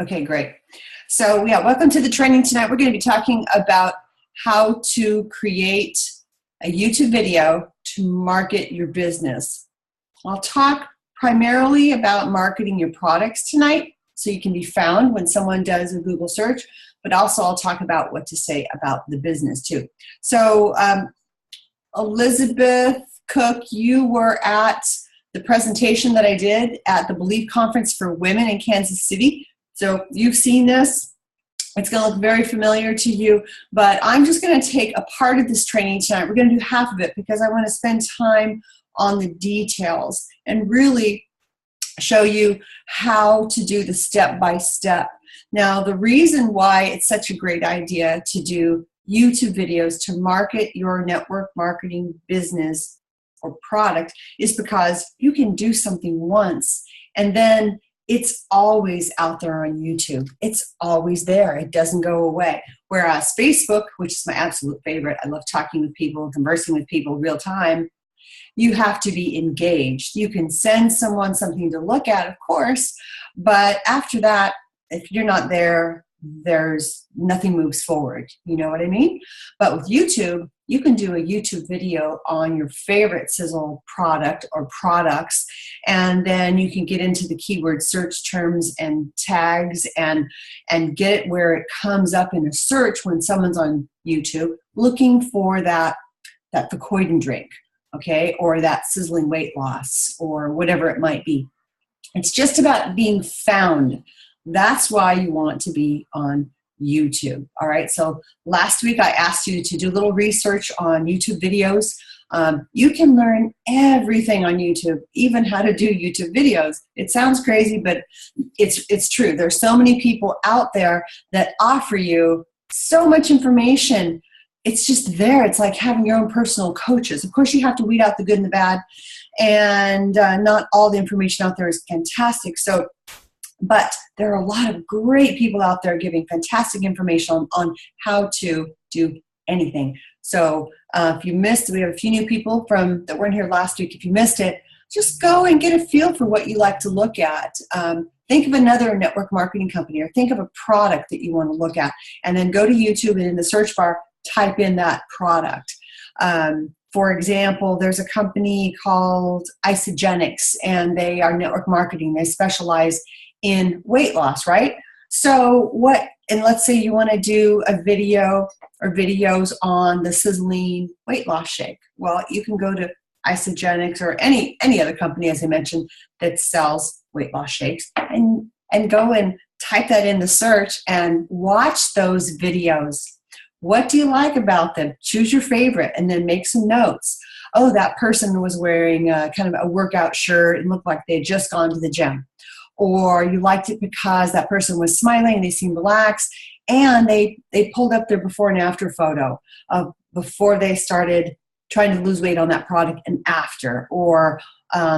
Okay, great. So yeah, welcome to the training tonight. We're going to be talking about how to create a YouTube video to market your business. I'll talk primarily about marketing your products tonight so you can be found when someone does a Google search, but also I'll talk about what to say about the business too. So Elizabeth Cook, you were at the presentation that I did at the Believe Conference for Women in Kansas City. So you've seen this. It's going to look very familiar to you, but I'm just going to take a part of this training tonight. We're going to do half of it because I want to spend time on the details and really show you how to do the step-by-step. Now, the reason why it's such a great idea to do YouTube videos to market your network marketing business or product is because you can do something once and then it's always out there on YouTube. It's always there. It doesn't go away. Whereas Facebook, which is my absolute favorite, I love talking with people, conversing with people real time, you have to be engaged. You can send someone something to look at, of course, but after that, if you're not there, there's nothing moves forward. You know what I mean? But with YouTube, you can do a YouTube video on your favorite sizzle product or products, and then you can get into the keyword search terms and tags and get it where it comes up in a search when someone's on YouTube looking for that Picoidin drink, okay, or that sizzling weight loss or whatever it might be. It's just about being found. That's why you want to be on YouTube. All right. So last week I asked you to do a little research on YouTube videos. You can learn everything on YouTube, even how to do YouTube videos. It sounds crazy, but it's true. There's so many people out there that offer you so much information. It's just there. It's like having your own personal coaches. Of course, you have to weed out the good and the bad, and not all the information out there is fantastic. But there are a lot of great people out there giving fantastic information on how to do anything. So if you missed, we have a few new people that weren't here last week. If you missed it, just go and get a feel for what you like to look at. Think of another network marketing company or think of a product that you want to look at, and then go to YouTube and in the search bar, type in that product. For example, there's a company called Isogenics, and they are network marketing. They specialize in weight loss, right? So and let's say you want to do a video or videos on the sizzling weight loss shake. Well, you can go to Isogenics or any other company, as I mentioned, that sells weight loss shakes and go and type that in the search and watch those videos. What do you like about them? Choose your favorite and then make some notes. Oh, that person was wearing kind of a workout shirt and looked like they had just gone to the gym. Or you liked it because that person was smiling and they seemed relaxed, and they pulled up their before and after photo of before they started trying to lose weight on that product and after, or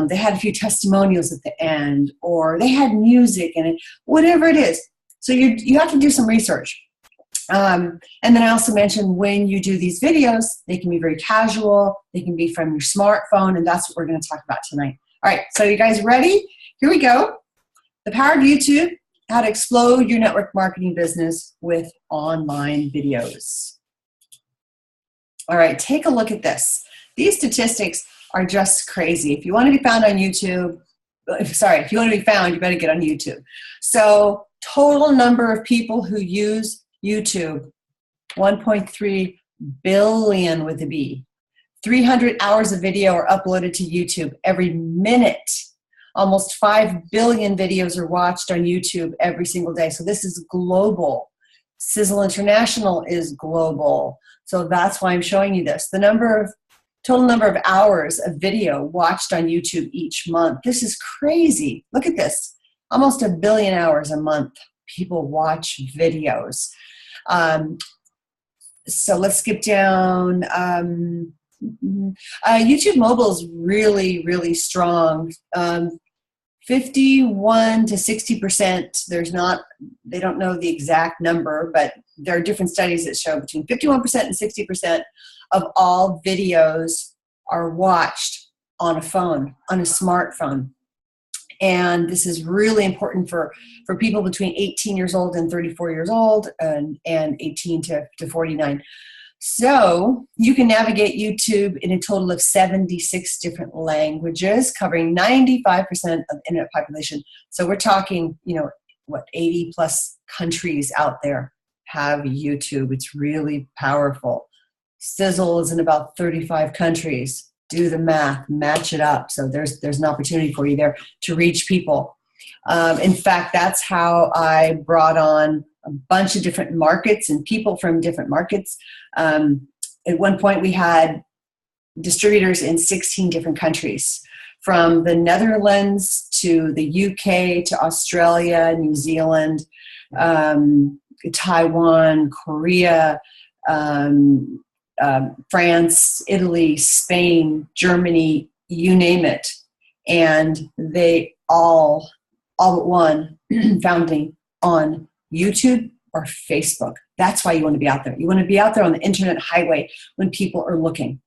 they had a few testimonials at the end, or they had music in it, whatever it is. So you have to do some research. And then I also mentioned when you do these videos, they can be very casual, they can be from your smartphone, and that's what we're going to talk about tonight. All right, so you guys ready? Here we go. The power of YouTube, how to explode your network marketing business with online videos. All right, take a look at this. These statistics are just crazy. If you want to be found on YouTube, if you want to be found, you better get on YouTube. So total number of people who use YouTube, 1.3 billion with a B. 300 hours of video are uploaded to YouTube every minute. Almost 5 billion videos are watched on YouTube every single day. So this is global. Sizzle International is global. So that's why I'm showing you this. The total number of hours of video watched on YouTube each month. This is crazy. Look at this. Almost 1 billion hours a month people watch videos. So let's skip down. YouTube mobile is really, really strong. 51 to 60%. They don't know the exact number, but there are different studies that show between 51% and 60% of all videos are watched on a phone, on a smartphone. And this is really important for people between 18 years old and 34 years old, and 18 to 49. So you can navigate YouTube in a total of 76 different languages, covering 95% of the internet population. So we're talking, 80 plus countries out there have YouTube. It's really powerful. Sizzle is in about 35 countries. Do the math, match it up. So there's an opportunity for you there to reach people. In fact, that's how I brought on a bunch of different markets and people from different markets. At one point, we had distributors in 16 different countries, from the Netherlands to the UK to Australia, New Zealand, Taiwan, Korea, France, Italy, Spain, Germany, you name it. And they all but one found me on YouTube or Facebook. That's why you want to be out there. You want to be out there on the internet highway when people are looking.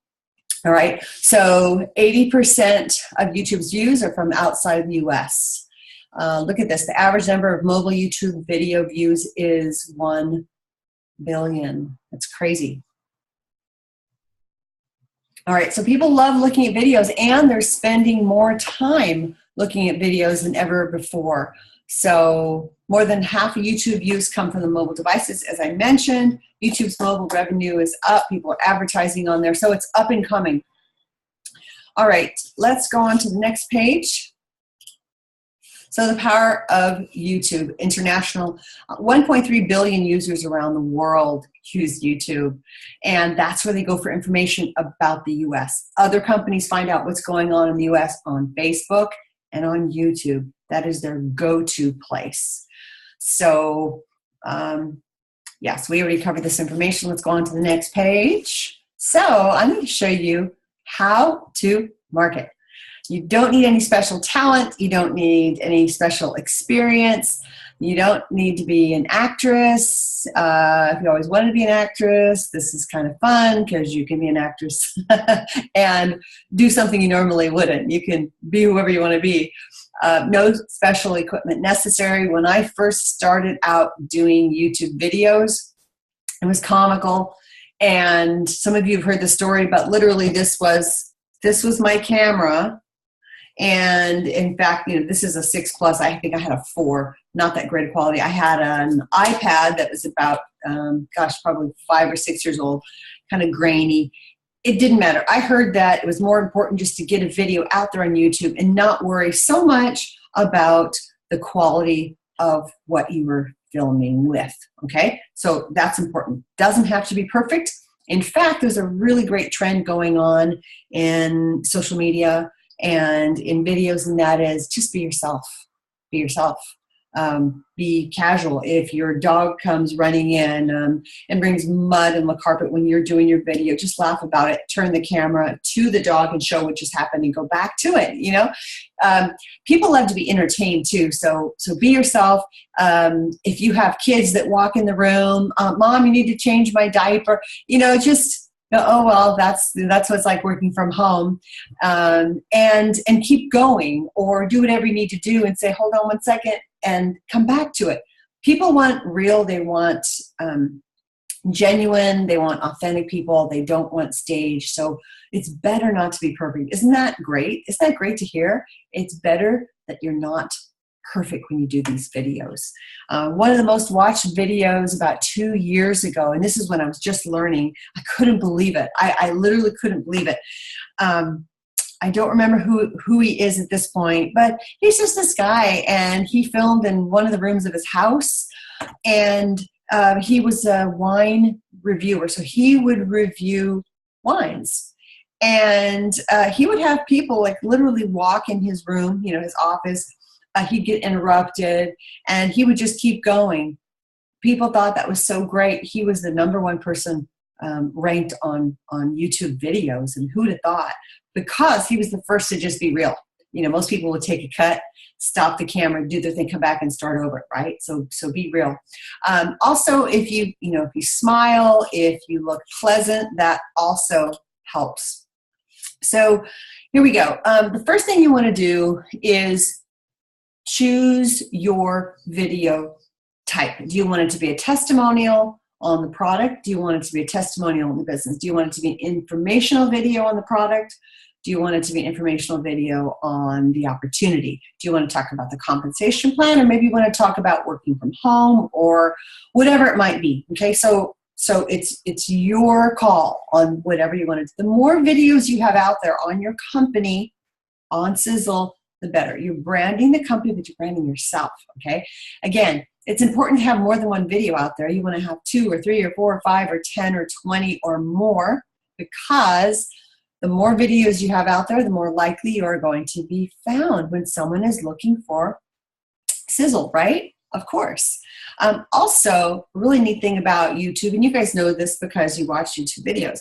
All right. So 80% of YouTube's views are from outside of the US. Look at this. The average number of mobile YouTube video views is 1 billion. That's crazy. All right. So people love looking at videos, and they're spending more time looking at videos than ever before. So more than half of YouTube views come from the mobile devices. As I mentioned, YouTube's mobile revenue is up. People are advertising on there. So it's up and coming. All right, let's go on to the next page. So the power of YouTube, international, 1.3 billion users around the world use YouTube. And that's where they go for information about the US. Other companies find out what's going on in the US on Facebook and on YouTube. That is their go-to place. So, yes, we already covered this information. Let's go on to the next page. So I'm going to show you how to market. You don't need any special talent. You don't need any special experience. You don't need to be an actress. If you always wanted to be an actress, this is kind of fun because you can be an actress and do something you normally wouldn't. You can be whoever you want to be. No special equipment necessary. When I first started out doing YouTube videos, it was comical. And some of you have heard the story, but literally this was my camera. And in fact, this is a 6 Plus. I think I had a 4, not that great quality. I had an iPad that was about, probably 5 or 6 years old, kind of grainy. It didn't matter. I heard that it was more important just to get a video out there on YouTube and not worry so much about the quality of what you were filming with. Okay, so that's important. Doesn't have to be perfect. In fact, there's a really great trend going on in social media and in videos, and that is just be yourself. Be yourself. Be casual. If your dog comes running in and brings mud in the carpet when you're doing your video, just laugh about it. Turn the camera to the dog and show what just happened and go back to it. People love to be entertained too. So be yourself. If you have kids that walk in the room, Mom, you need to change my diaper. Just. Oh, well, that's what it's like working from home, and keep going, or do whatever you need to do and say, hold on one second and come back to it. People want real. They want genuine. They want authentic people. They don't want staged. So it's better not to be perfect. Isn't that great? Isn't that great to hear? It's better that you're not perfect when you do these videos. One of the most watched videos about 2 years ago, and this is when I was just learning, I couldn't believe it. I literally couldn't believe it. I don't remember who he is at this point, but he's just this guy, and he filmed in one of the rooms of his house, and he was a wine reviewer, so he would review wines. And he would have people like literally walk in his room, his office. He'd get interrupted, and he would just keep going. People thought that was so great. He was the #1 person ranked on YouTube videos, and who'd have thought? Because he was the first to just be real. Most people would take a cut, stop the camera, do their thing, come back and start over, right? So be real. Also, if you smile, if you look pleasant, that also helps. So here we go. The first thing you want to do is choose your video type. Do you want it to be a testimonial on the product? Do you want it to be a testimonial on the business? Do you want it to be an informational video on the product? Do you want it to be an informational video on the opportunity? Do you want to talk about the compensation plan, or maybe you want to talk about working from home, or whatever it might be? Okay, so it's your call on whatever you want to do. The more videos you have out there on your company, on Sizzle, the better. You're branding the company, but you're branding yourself, okay? Again, it's important to have more than one video out there. You want to have 2 or 3 or 4 or 5 or 10 or 20 or more, because the more videos you have out there, the more likely you are going to be found when someone is looking for Sizzle, right? Of course. Also, a really neat thing about YouTube, and you guys know this because you watch YouTube videos.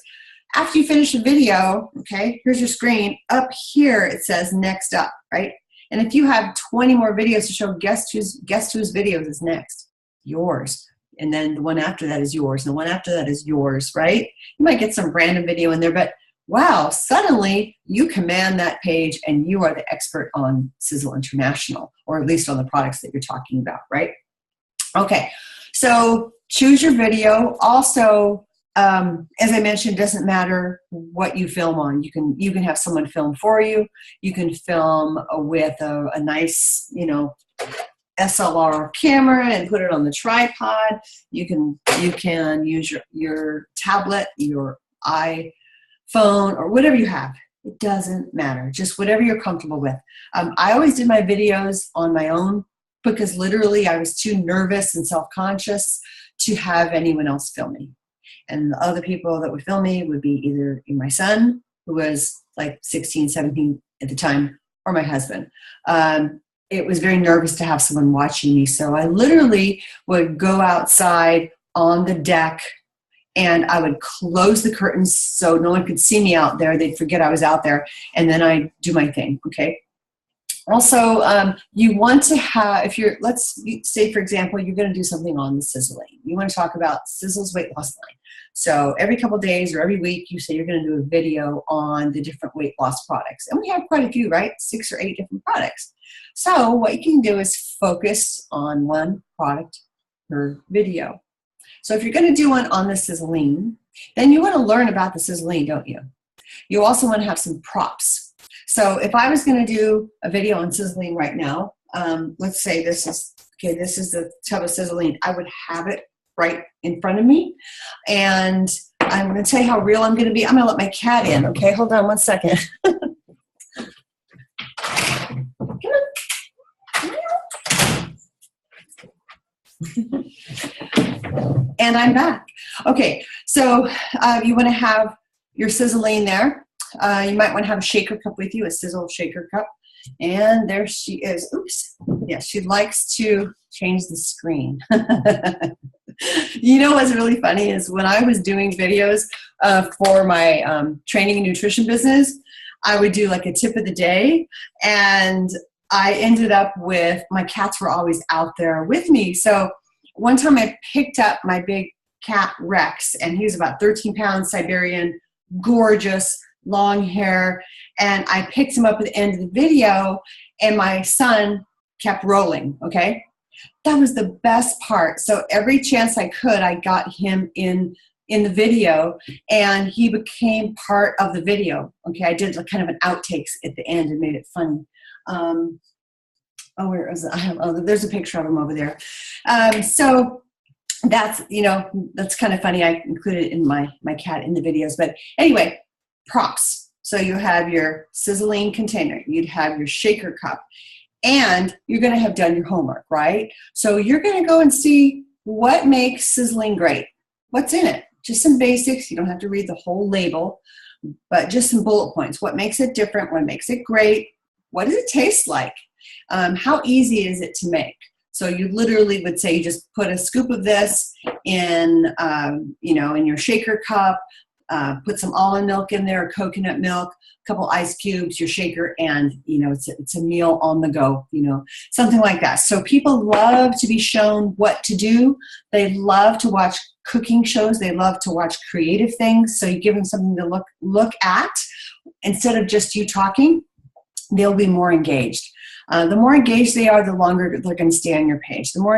After you finish a video, okay, here's your screen. Up here it says next up, right? And if you have 20 more videos to show, guess whose videos is next? Yours. And then the one after that is yours. And the one after that is yours, right? You might get some random video in there, but wow, suddenly you command that page and you are the expert on Sizzle International, or at least on the products that you're talking about, right? Okay, so choose your video. Also, as I mentioned, it doesn't matter what you film on. You can have someone film for you. You can film with a nice, SLR camera and put it on the tripod. You can use your tablet, your iPhone, or whatever you have. It doesn't matter. Just whatever you're comfortable with. I always did my videos on my own because literally I was too nervous and self-conscious to have anyone else film me. And the other people that would film me would be either my son, who was like 16, 17 at the time, or my husband. It was very nervous to have someone watching me. So I literally would go outside on the deck and I would close the curtains so no one could see me out there. They'd forget I was out there. And then I'd do my thing, okay? Also, you want to have, let's say, for example, you're going to do something on the Sizzle Lane. You want to talk about Sizzle's weight loss line. So every couple of days or every week, you say you're going to do a video on the different weight loss products. And we have quite a few, right? 6 or 8 different products. So what you can do is focus on one product per video. So if you're going to do one on the Sizzle Lane, then you want to learn about the Sizzle Lane, don't you? You also want to have some props. So if I was going to do a video on Sizzle Lane right now, let's say this is the tub of Sizzle Lane. I would have it right in front of me. And I'm going to tell you how real I'm going to be. I'm going to let my cat in. Okay, hold on one second. And I'm back. Okay, so you want to have your Sizzle Lane there. You might want to have a shaker cup with you, a Sizzle shaker cup. And there she is. Oops. Yeah, she likes to change the screen. You know what's really funny is when I was doing videos for my training and nutrition business, I would do like a tip of the day, and I ended up with, my cats were always out there with me. So one time I picked up my big cat Rex, and he was about 13 pounds, Siberian, gorgeous, long hair, and I picked him up at the end of the video, and my son kept rolling, okay? That was the best part. So every chance I could, I got him in the video, and he became part of the video, okay? I did like kind of an outtakes at the end and made it funny. Where is it? There's a picture of him over there. So that's, that's kind of funny. I included in my cat in the videos. But anyway, props. So you have your Sizzle Lane container. You'd have your shaker cup. And you're going to have done your homework, right? So you're going to go and see what makes Sizzle Lane great. What's in it? Just some basics. You don't have to read the whole label, but just some bullet points. What makes it different? What makes it great? What does it taste like? How easy is it to make? So you literally would say you just put a scoop of this in, in your shaker cup, put some almond milk in there, coconut milk, a couple ice cubes, your shaker, and, it's a meal on the go, something like that. So people love to be shown what to do. They love to watch cooking shows. They love to watch creative things. So you give them something to look at instead of just you talking. They'll be more engaged. The more engaged they are, the longer they're going to stay on your page. The more